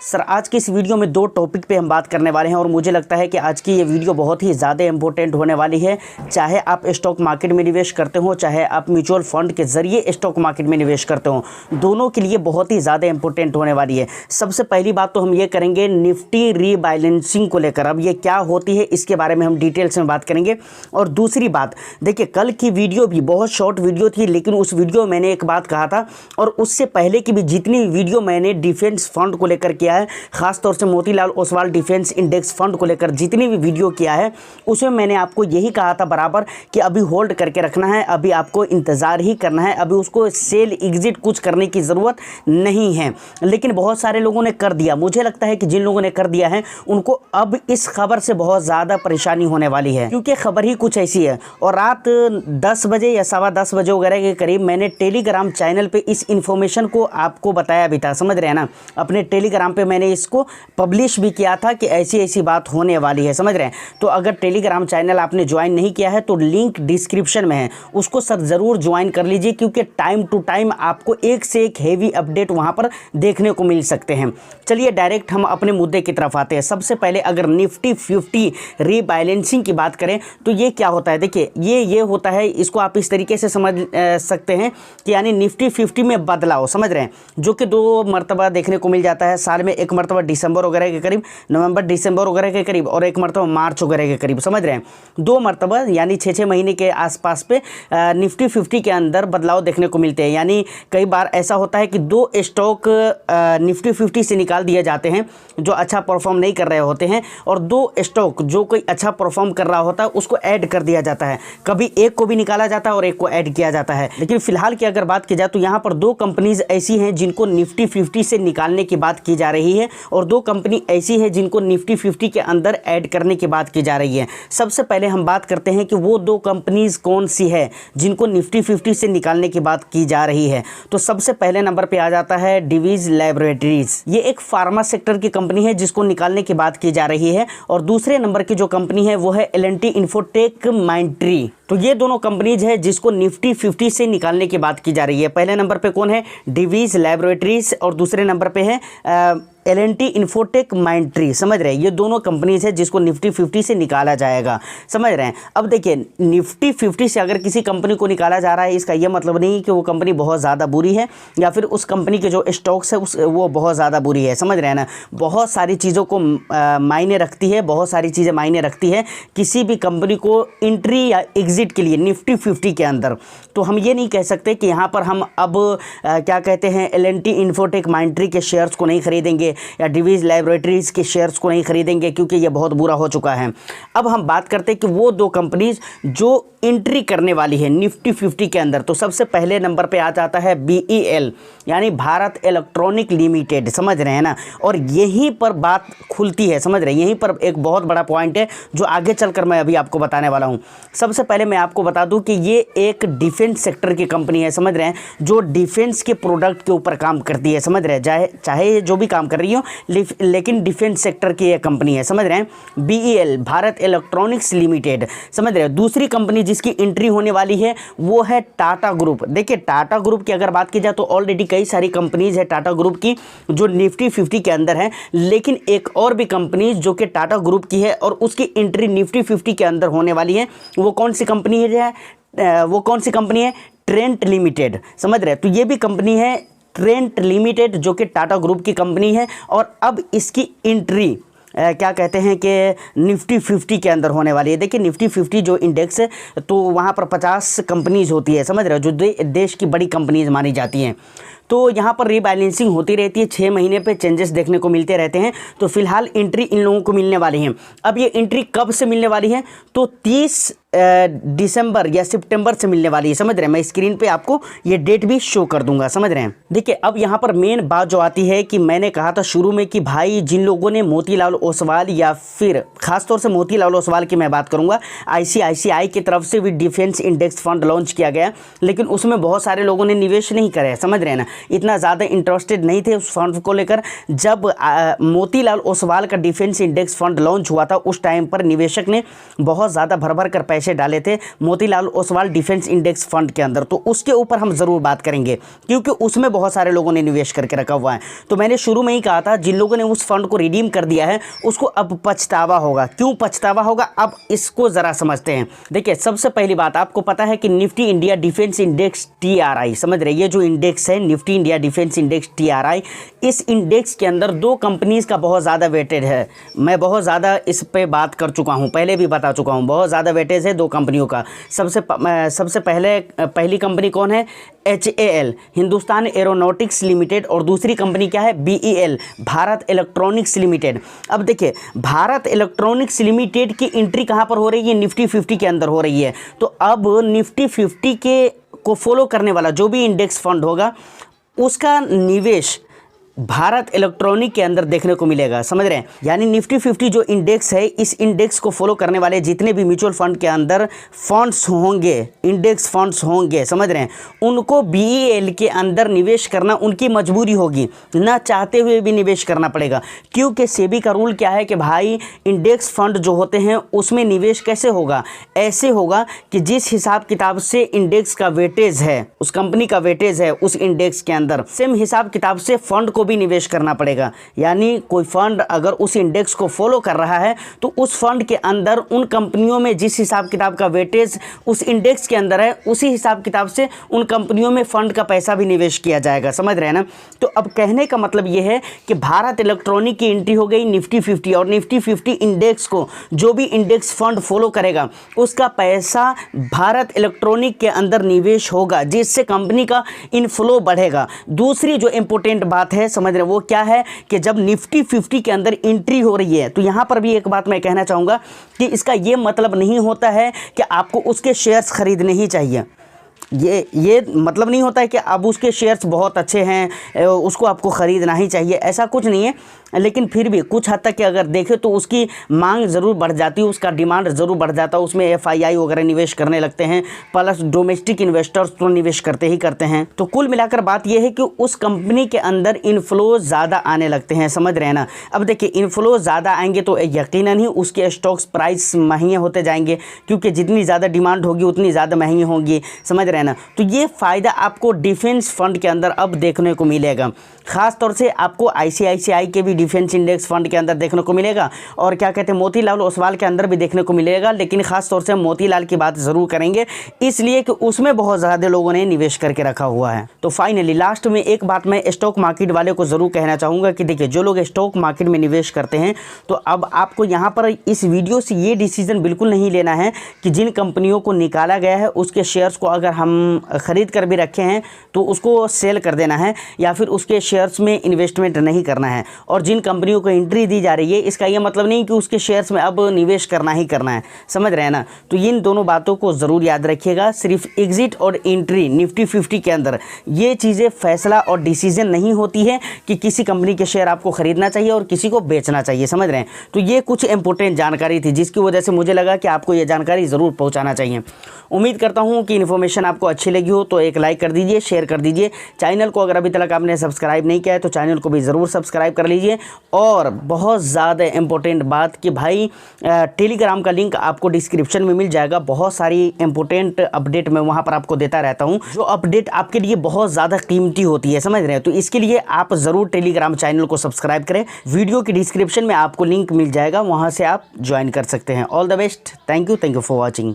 Sir आज की इस वीडियो में दो टॉपिक पे हम बात करने वाले हैं और मुझे लगता है कि आज की ये वीडियो बहुत ही ज़्यादा इंपॉर्टेंट होने वाली है। चाहे आप स्टॉक मार्केट में निवेश करते हो, चाहे आप म्यूचुअल फंड के ज़रिए स्टॉक मार्केट में निवेश करते हो, दोनों के लिए बहुत ही ज़्यादा इंपॉर्टेंट होने वाली है। सबसे पहली बात तो हम ये करेंगे निफ्टी रीबैलेंसिंग को लेकर। अब ये क्या होती है इसके बारे में हम डिटेल्स में बात करेंगे। और दूसरी बात, देखिए कल की वीडियो भी बहुत शॉर्ट वीडियो थी, लेकिन उस वीडियो में मैंने एक बात कहा था और उससे पहले की भी जितनी वीडियो मैंने डिफेंस फंड को लेकर किया है, खासतौर से Motilal Oswal defence index fund को लेकर जितनी भी वीडियो किया है, उसमें मैंने आपको यही कहा था बराबर कि अभी होल्ड करके रखना है, अभी आपको इंतज़ार ही करना है, अभी उसको सेल एग्जिट कुछ करने की ज़रूरत नहीं है। लेकिन बहुत सारे लोगों ने कर दिया। मुझे लगता है कि जिन लोगों ने कर दिया है उनको अब इस खबर से बहुत ज़्यादा परेशानी होने वाली है, क्योंकि खबर ही कुछ ऐसी है। और रात 10 बजे या 10:15 बजे वगैरह के करीब मैंने टेलीग्राम चैनल पे इस इन्फॉर्मेशन को आपको बताया भी था, समझ रहे हैं ना। अपने टेलीग्राम पे मैंने इसको पब्लिश भी किया था कि ऐसी ऐसी बात होने वाली है, समझ रहे हैं। तो अगर टेलीग्राम चैनल आपने ज्वाइन नहीं किया है तो लिंक डिस्क्रिप्शन में है, उसको सर ज़रूर ज्वाइन कर लीजिए, क्योंकि टाइम टू टाइम आपको एक से एक हेवी अपडेट वहाँ पर देखने को मिल सकते हैं। चलिए डायरेक्ट हम अपने मुद्दे की तरफ आते हैं। सबसे पहले अगर निफ्टी 50 रीबैलेंसिंग की बात करें तो ये क्या होता है। देखिए ये होता है, इसको आप इस तरीके से समझ सकते हैं कि यानी निफ्टी 50 में बदलाव, समझ रहे हैं, जो कि 2 मरतबा देखने को मिल जाता है साल में। एक मरतबा दिसंबर वगैरह के करीब, नवंबर दिसंबर वगैरह के करीब, और एक मरतबा मार्च वगैरह के करीब, समझ रहे हैं। 2 मरतबा यानी 6-6 महीने के आसपास पे निफ्टी 50 के अंदर बदलाव देखने को मिलते हैं। यानी कई बार ऐसा होता है कि 2 स्टॉक निफ्टी 50 से निकाल दिए जाते हैं जो अच्छा परफॉर्म नहीं कर रहे होते हैं, और 2 स्टॉक जो कोई अच्छा परफॉर्म कर रहा होता है उसको ऐड कर दिया जाता है। कभी एक को भी निकाला जाता है और एक को ऐड किया जाता है। लेकिन फिलहाल की अगर बात की जाए तो यहाँ पर 2 कंपनीज ऐसी हैं जिनको निफ्टी 50 से निकालने की बात की जा रही है, और 2 कंपनी ऐसी है जिनको निफ्टी 50 के अंदर ऐड करने की बात की जा रही है। सबसे पहले हम बात करते हैं कि वो 2 कंपनीज कौन सी है जिनको निफ्टी 50 से निकालने की बात की जा रही है। तो सबसे पहले नंबर पे आ जाता है डिवीज लैबोरेटरीज। ये एक फार्मा सेक्टर की कंपनी है जिसको निकालने की बात की जा रही है। और दूसरे नंबर की जो कंपनी है वो है L&T इन्फोटेक माइंट्री। तो ये दोनों कंपनीज है जिसको निफ्टी 50 से निकालने की बात की जा रही है। पहले नंबर पे कौन है, डिवीज लैबोरेटरीज, और दूसरे नंबर पे है L&T इन्फोटेक माइंट्री, समझ रहे हैं। ये दोनों कंपनीज है जिसको निफ्टी 50 से निकाला जाएगा, समझ रहे हैं। अब देखिए निफ्टी 50 से अगर किसी कंपनी को निकाला जा रहा है, इसका ये मतलब नहीं कि वो कंपनी बहुत ज़्यादा बुरी है या फिर उस कंपनी के जो स्टॉक्स है वो बहुत ज़्यादा बुरी है, समझ रहे हैं ना। बहुत सारी चीज़ों को मायने रखती है, बहुत सारी चीज़ें मायने रखती है किसी भी कंपनी को एंट्री या एग्जिट के लिए निफ्टी 50 के अंदर। तो हम ये नहीं कह सकते कि यहाँ पर हम अब क्या कहते हैं L&T इन्फोटेक माइंट्री के शेयर्स को नहीं खरीदेंगे या डिवीज लैबोरेटरीज के शेयर्स को नहीं खरीदेंगे, क्योंकि ये बहुत बुरा हो चुका है। अब हम बात करते हैं कि वो 2 कंपनीज जो एंट्री करने वाली है निफ्टी 50 के अंदर। तो सबसे पहले नंबर पे आ जाता है BEL यानी भारत इलेक्ट्रॉनिक लिमिटेड, समझ रहे हैं ना। और यहीं पर बात खुलती है, समझ रहे हैं। यहीं पर एक बहुत बड़ा पॉइंट है जो आगे चलकर मैं अभी आपको बताने वाला हूँ। सबसे पहले मैं आपको बता दूं कि ये एक डिफेंस सेक्टर की कंपनी है, समझ रहे हैं, जो डिफेंस के प्रोडक्ट के ऊपर काम करती है, समझ रहे हैं। चाहे जो भी काम कर रही हो, लेकिन डिफेंस सेक्टर की ये कंपनी है, समझ रहे हैं। BEL भारत इलेक्ट्रॉनिक्स लिमिटेड, समझ रहे हैं। दूसरी कंपनी जिसकी एंट्री होने वाली है वो है टाटा ग्रुप। देखिए टाटा ग्रुप की अगर बात की जाए तो ऑलरेडी कई सारी कंपनीज है टाटा ग्रुप की जो निफ्टी 50 के अंदर है, लेकिन एक और भी कंपनी जो कि टाटा ग्रुप की है और उसकी एंट्री निफ्टी 50 के अंदर होने वाली है। वो कौन सी कंपनी है, वो कौन सी कंपनी है, ट्रेंट लिमिटेड, समझ रहे हैं। तो ये भी कंपनी है ट्रेंट लिमिटेड जो कि टाटा ग्रुप की कंपनी है, और अब इसकी एंट्री क्या कहते हैं कि निफ्टी 50 के अंदर होने वाली है। देखिए निफ्टी 50 जो इंडेक्स है तो वहाँ पर 50 कंपनीज होती है, समझ रहे हो, जो देश की बड़ी कंपनीज मानी जाती हैं। तो यहाँ पर रीबैलेंसिंग होती रहती है, 6 महीने पे चेंजेस देखने को मिलते रहते हैं। तो फिलहाल एंट्री इन लोगों को मिलने वाली है। अब ये एंट्री कब से मिलने वाली है, तो 30 दिसंबर या सितंबर से मिलने वाली है, समझ रहे हैं। मैं स्क्रीन पे आपको ये डेट भी शो कर दूंगा, समझ रहे हैं। देखिए अब यहाँ पर मेन बात जो आती है कि मैंने कहा था शुरू में कि भाई जिन लोगों ने मोतीलाल ओसवाल या फिर खासतौर से मोतीलाल ओसवाल की मैं बात करूँगा, ICICI की तरफ से भी डिफेंस इंडेक्स फंड लॉन्च किया गया, लेकिन उसमें बहुत सारे लोगों ने निवेश नहीं करे, समझ रहे हैं ना। इतना ज़्यादा इंटरेस्टेड नहीं थे उस फंड को लेकर। जब मोतीलाल ओसवाल का डिफेंस इंडेक्स फंड लॉन्च हुआ था उस टाइम पर निवेशक ने बहुत ज़्यादा भर भर कर पैसे डाले थे Motilal Oswal defence index fund के अंदर, तो उसके ऊपर हम ज़रूर बात करेंगे क्योंकि उसमें बहुत सारे लोगों ने निवेश करके रखा हुआ है। तो मैंने शुरू में ही कहा था जिन लोगों ने उस फंड को रिडीम कर दिया है उसको अब पछतावा होगा। क्यों पछतावा होगा, अब इसको ज़रा समझते हैं। देखिए, सबसे पहली बात आपको पता है कि Nifty India defence index TRI, समझ रहे, ये जो इंडेक्स है Nifty India defence index TRI, इस इंडेक्स के अंदर दो कंपनीज़ का बहुत ज़्यादा वेटेज है। मैं बहुत ज़्यादा इस पे बात कर चुका हूँ, पहले भी बता चुका हूँ, बहुत ज़्यादा वेटेज है दो कंपनियों का। सबसे पहली कंपनी कौन है, HAL हिंदुस्तान एरोनॉटिक्स लिमिटेड, और दूसरी कंपनी क्या है, BEL भारत इलेक्ट्रॉनिक्स लिमिटेड। अब देखिए, भारत इलेक्ट्रॉनिक्स लिमिटेड की एंट्री कहाँ पर हो रही है, निफ्टी 50 के अंदर हो रही है। तो अब निफ्टी 50 को फॉलो करने वाला जो भी इंडेक्स फंड होगा उसका निवेश भारत इलेक्ट्रॉनिक के अंदर देखने को मिलेगा, समझ रहे हैं। यानी निफ्टी 50 जो इंडेक्स है, इस इंडेक्स को फॉलो करने वाले जितने भी म्यूचुअल फंड के अंदर फंड्स होंगे, इंडेक्स फंड्स होंगे, समझ रहे हैं, उनको BEL के अंदर निवेश करना उनकी मजबूरी होगी, ना चाहते हुए भी निवेश करना पड़ेगा। क्योंकि सेबी का रूल क्या है कि भाई इंडेक्स फंड जो होते हैं उसमें निवेश कैसे होगा, ऐसे होगा कि जिस हिसाब किताब से इंडेक्स का वेटेज है, उस कंपनी का वेटेज है उस इंडेक्स के अंदर, सेम हिसाब किताब से फंड को भी निवेश करना पड़ेगा। यानी कोई फंड अगर उस इंडेक्स को फॉलो कर रहा है तो उस फंड के अंदर उन कंपनियों में जिस हिसाब किताब का वेटेज उस इंडेक्स के अंदर है, उसी हिसाब किताब से उन कंपनियों में फंड का पैसा भी निवेश किया जाएगा, समझ रहे हैं ना। तो अब कहने का मतलब यह है कि भारत इलेक्ट्रॉनिक की एंट्री हो गई निफ्टी 50, और निफ्टी 50 इंडेक्स को जो भी इंडेक्स फंड फॉलो करेगा उसका पैसा भारत इलेक्ट्रॉनिक के अंदर निवेश होगा, जिससे कंपनी का इनफ्लो बढ़ेगा। दूसरी जो इंपॉर्टेंट बात है, समझ रहे, वो क्या है कि जब निफ्टी 50 के अंदर एंट्री हो रही है तो यहां पर भी एक बात मैं कहना चाहूंगा कि इसका यह मतलब नहीं होता है कि आपको उसके शेयर्स खरीदने ही चाहिए। ये मतलब नहीं होता है कि अब उसके शेयर्स बहुत अच्छे हैं उसको आपको ख़रीदना ही चाहिए, ऐसा कुछ नहीं है। लेकिन फिर भी कुछ हद तक कि अगर देखें तो उसकी मांग ज़रूर बढ़ जाती है, उसका डिमांड ज़रूर बढ़ जाता है, उसमें FII वगैरह निवेश करने लगते हैं, प्लस डोमेस्टिक इन्वेस्टर्स तो निवेश करते ही करते हैं। तो कुल मिलाकर बात यह है कि उस कंपनी के अंदर इनफ्लो ज़्यादा आने लगते हैं, समझ रहे हैं ना। अब देखिए, इनफ्लो ज़्यादा आएंगे तो यकीनन ही उसके स्टॉक्स प्राइस महंगे होते जाएंगे, क्योंकि जितनी ज़्यादा डिमांड होगी उतनी ज़्यादा महंगी होंगी, समझ रहे हैं ना। तो ये फ़ायदा आपको डिफेंस फंड के अंदर अब देखने को मिलेगा। ख़ास तौर से आपको ICICI के भी डिफेंस इंडेक्स फंड के अंदर देखने को मिलेगा, और क्या कहते हैं मोतीलाल ओसवाल के अंदर भी देखने को मिलेगा। लेकिन ख़ास तौर से मोतीलाल की बात ज़रूर करेंगे, इसलिए कि उसमें बहुत ज़्यादा लोगों ने निवेश करके रखा हुआ है। तो फाइनली लास्ट में एक बात मैं स्टॉक मार्केट वाले को ज़रूर कहना चाहूँगा कि देखिए, जो लोग स्टॉक मार्केट में निवेश करते हैं तो अब आपको यहाँ पर इस वीडियो से ये डिसीज़न बिल्कुल नहीं लेना है कि जिन कंपनियों को निकाला गया है उसके शेयर्स को अगर हम ख़रीद कर भी रखे हैं तो उसको सेल कर देना है, या फिर उसके शेयर्स में इन्वेस्टमेंट नहीं करना है। और जिन कंपनियों को एंट्री दी जा रही है इसका यह मतलब नहीं कि उसके शेयर्स में अब निवेश करना ही करना है, समझ रहे हैं ना। तो इन दोनों बातों को ज़रूर याद रखिएगा। सिर्फ एग्जिट और एंट्री निफ्टी 50 के अंदर ये चीज़ें फैसला और डिसीजन नहीं होती है कि किसी कंपनी के शेयर आपको ख़रीदना चाहिए और किसी को बेचना चाहिए, समझ रहे हैं। तो ये कुछ इंपॉर्टेंट जानकारी थी जिसकी वजह से मुझे लगा कि आपको ये जानकारी ज़रूर पहुँचाना चाहिए। उम्मीद करता हूँ कि इन्फॉर्मेशन आपको अच्छी लगी हो, तो एक लाइक कर दीजिए, शेयर कर दीजिए। चैनल को अगर अभी तक आपने सब्सक्राइब नहीं किया है तो चैनल को भी ज़रूर सब्सक्राइब कर लीजिए। और बहुत ज़्यादा इंपॉर्टेंट बात कि भाई टेलीग्राम का लिंक आपको डिस्क्रिप्शन में मिल जाएगा। बहुत सारी इंपॉर्टेंट अपडेट मैं वहाँ पर आपको देता रहता हूँ, जो अपडेट आपके लिए बहुत ज़्यादा कीमती होती है, समझ रहे हैं। तो इसके लिए आप ज़रूर टेलीग्राम चैनल को सब्सक्राइब करें। वीडियो की डिस्क्रिप्शन में आपको लिंक मिल जाएगा, वहाँ से आप ज्वाइन कर सकते हैं। All the best, thank you for watching.